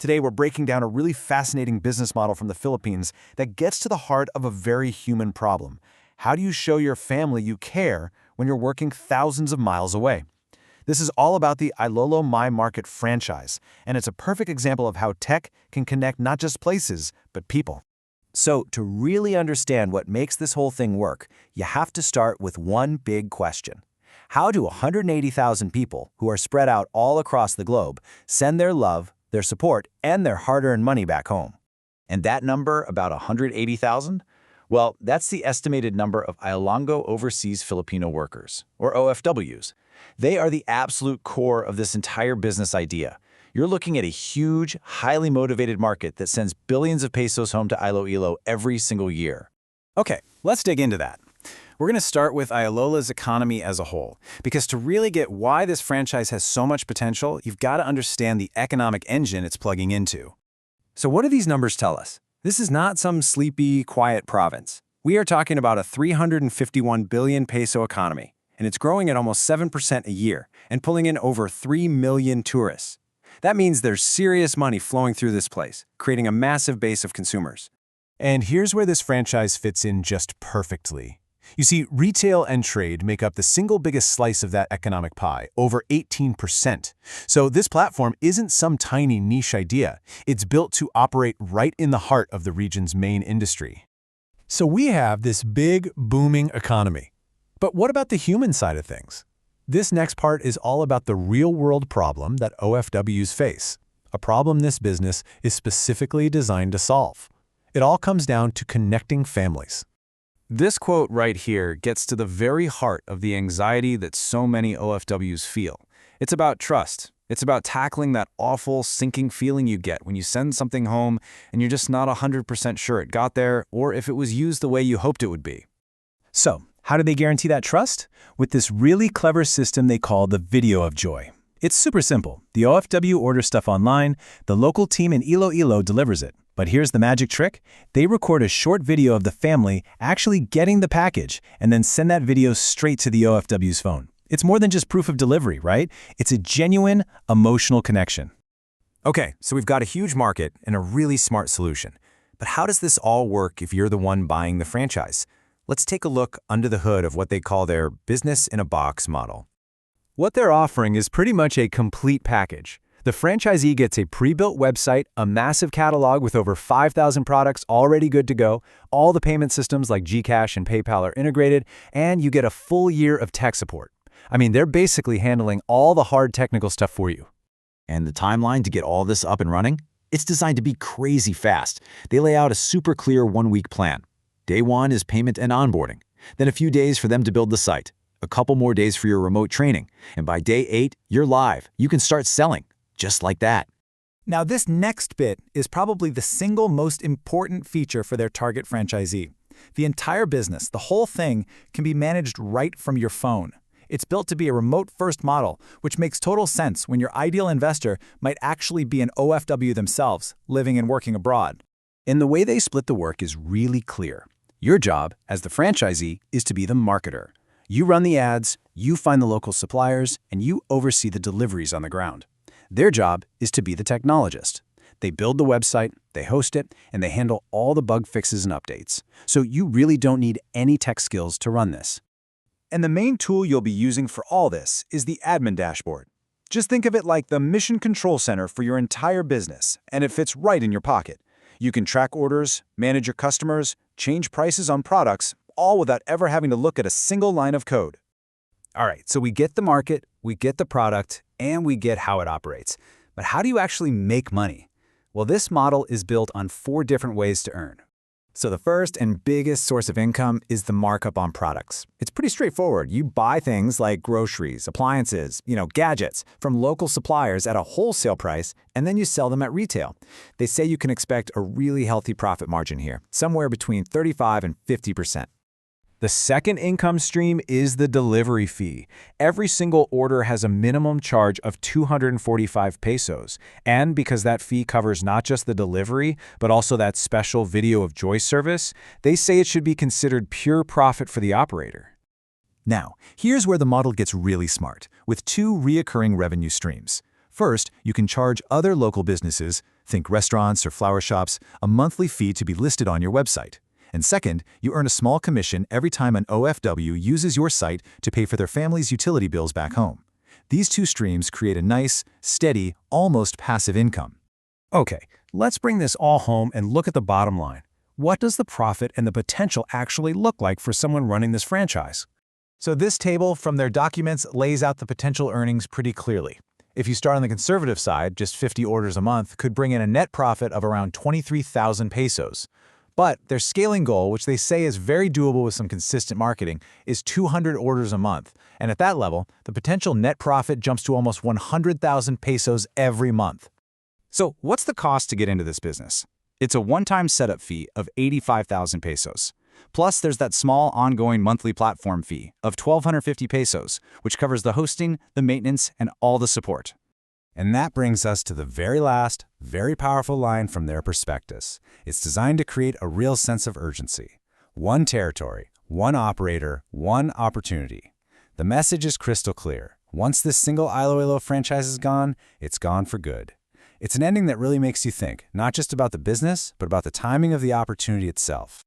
Today, we're breaking down a really fascinating business model from the Philippines that gets to the heart of a very human problem. How do you show your family you care when you're working thousands of miles away? This is all about the Iloilo MyxMarket franchise, and it's a perfect example of how tech can connect not just places, but people. So, to really understand what makes this whole thing work, you have to start with one big question. How do 180,000 people, who are spread out all across the globe, send their love, their support, and their hard-earned money back home? And that number, about 180,000? Well, that's the estimated number of Iloilo Overseas Filipino Workers, or OFWs. They are the absolute core of this entire business idea. You're looking at a huge, highly motivated market that sends billions of pesos home to Iloilo every single year. Okay, let's dig into that. We're going to start with Iloilo's economy as a whole, because to really get why this franchise has so much potential, you've got to understand the economic engine it's plugging into. So what do these numbers tell us? This is not some sleepy, quiet province. We are talking about a 351 billion peso economy, and it's growing at almost 7% a year and pulling in over 3 million tourists. That means there's serious money flowing through this place, creating a massive base of consumers. And here's where this franchise fits in just perfectly. You see, retail and trade make up the single biggest slice of that economic pie, over 18%. So this platform isn't some tiny niche idea. It's built to operate right in the heart of the region's main industry. So we have this big, booming economy. But what about the human side of things? This next part is all about the real-world problem that OFWs face, a problem this business is specifically designed to solve. It all comes down to connecting families. This quote right here gets to the very heart of the anxiety that so many OFWs feel. It's about trust. It's about tackling that awful, sinking feeling you get when you send something home and you're just not 100% sure it got there or if it was used the way you hoped it would be. So, how do they guarantee that trust? With this really clever system they call the Video of Joy. It's super simple. The OFW orders stuff online, the local team in Iloilo delivers it. But here's the magic trick. They record a short video of the family actually getting the package and then send that video straight to the OFW's phone. It's more than just proof of delivery, right? It's a genuine, emotional connection. Okay, so we've got a huge market and a really smart solution. But how does this all work if you're the one buying the franchise? Let's take a look under the hood of what they call their business-in-a-box model. What they're offering is pretty much a complete package. The franchisee gets a pre-built website, a massive catalog with over 5,000 products already good to go, all the payment systems like GCash and PayPal are integrated, and you get a full year of tech support. I mean, they're basically handling all the hard technical stuff for you. And the timeline to get all this up and running? It's designed to be crazy fast. They lay out a super clear one-week plan. Day 1 is payment and onboarding. Then a few days for them to build the site. A couple more days for your remote training. And by day 8, you're live. You can start selling. Just like that. Now, this next bit is probably the single most important feature for their target franchisee. The entire business, the whole thing, can be managed right from your phone. It's built to be a remote-first model, which makes total sense when your ideal investor might actually be an OFW themselves, living and working abroad. And the way they split the work is really clear. Your job, as the franchisee, is to be the marketer. You run the ads, you find the local suppliers, and you oversee the deliveries on the ground. Their job is to be the technologist. They build the website, they host it, and they handle all the bug fixes and updates. So you really don't need any tech skills to run this. And the main tool you'll be using for all this is the admin dashboard. Just think of it like the mission control center for your entire business, and it fits right in your pocket. You can track orders, manage your customers, change prices on products, all without ever having to look at a single line of code. All right, so we get the market, we get the product, and we get how it operates. But how do you actually make money? Well, this model is built on 4 different ways to earn. So the first and biggest source of income is the markup on products. It's pretty straightforward. You buy things like groceries, appliances, gadgets from local suppliers at a wholesale price, and then you sell them at retail. They say you can expect a really healthy profit margin here, somewhere between 35 and 50%. The second income stream is the delivery fee. Every single order has a minimum charge of 245 pesos. And because that fee covers not just the delivery, but also that special Video of Joy service, they say it should be considered pure profit for the operator. Now, here's where the model gets really smart, with 2 reoccurring revenue streams. First, you can charge other local businesses, think restaurants or flower shops, a monthly fee to be listed on your website. And second, you earn a small commission every time an OFW uses your site to pay for their family's utility bills back home. These two streams create a nice, steady, almost passive income. Okay, let's bring this all home and look at the bottom line. What does the profit and the potential actually look like for someone running this franchise? So this table from their documents lays out the potential earnings pretty clearly. If you start on the conservative side, just 50 orders a month could bring in a net profit of around 23,000 pesos. But their scaling goal, which they say is very doable with some consistent marketing, is 200 orders a month. And at that level, the potential net profit jumps to almost 100,000 pesos every month. So what's the cost to get into this business? It's a one-time setup fee of 85,000 pesos. Plus, there's that small ongoing monthly platform fee of 1,250 pesos, which covers the hosting, the maintenance, and all the support. And that brings us to the very last, very powerful line from their prospectus. It's designed to create a real sense of urgency. One territory, one operator, one opportunity. The message is crystal clear. Once this single Iloilo franchise is gone, it's gone for good. It's an ending that really makes you think, not just about the business, but about the timing of the opportunity itself.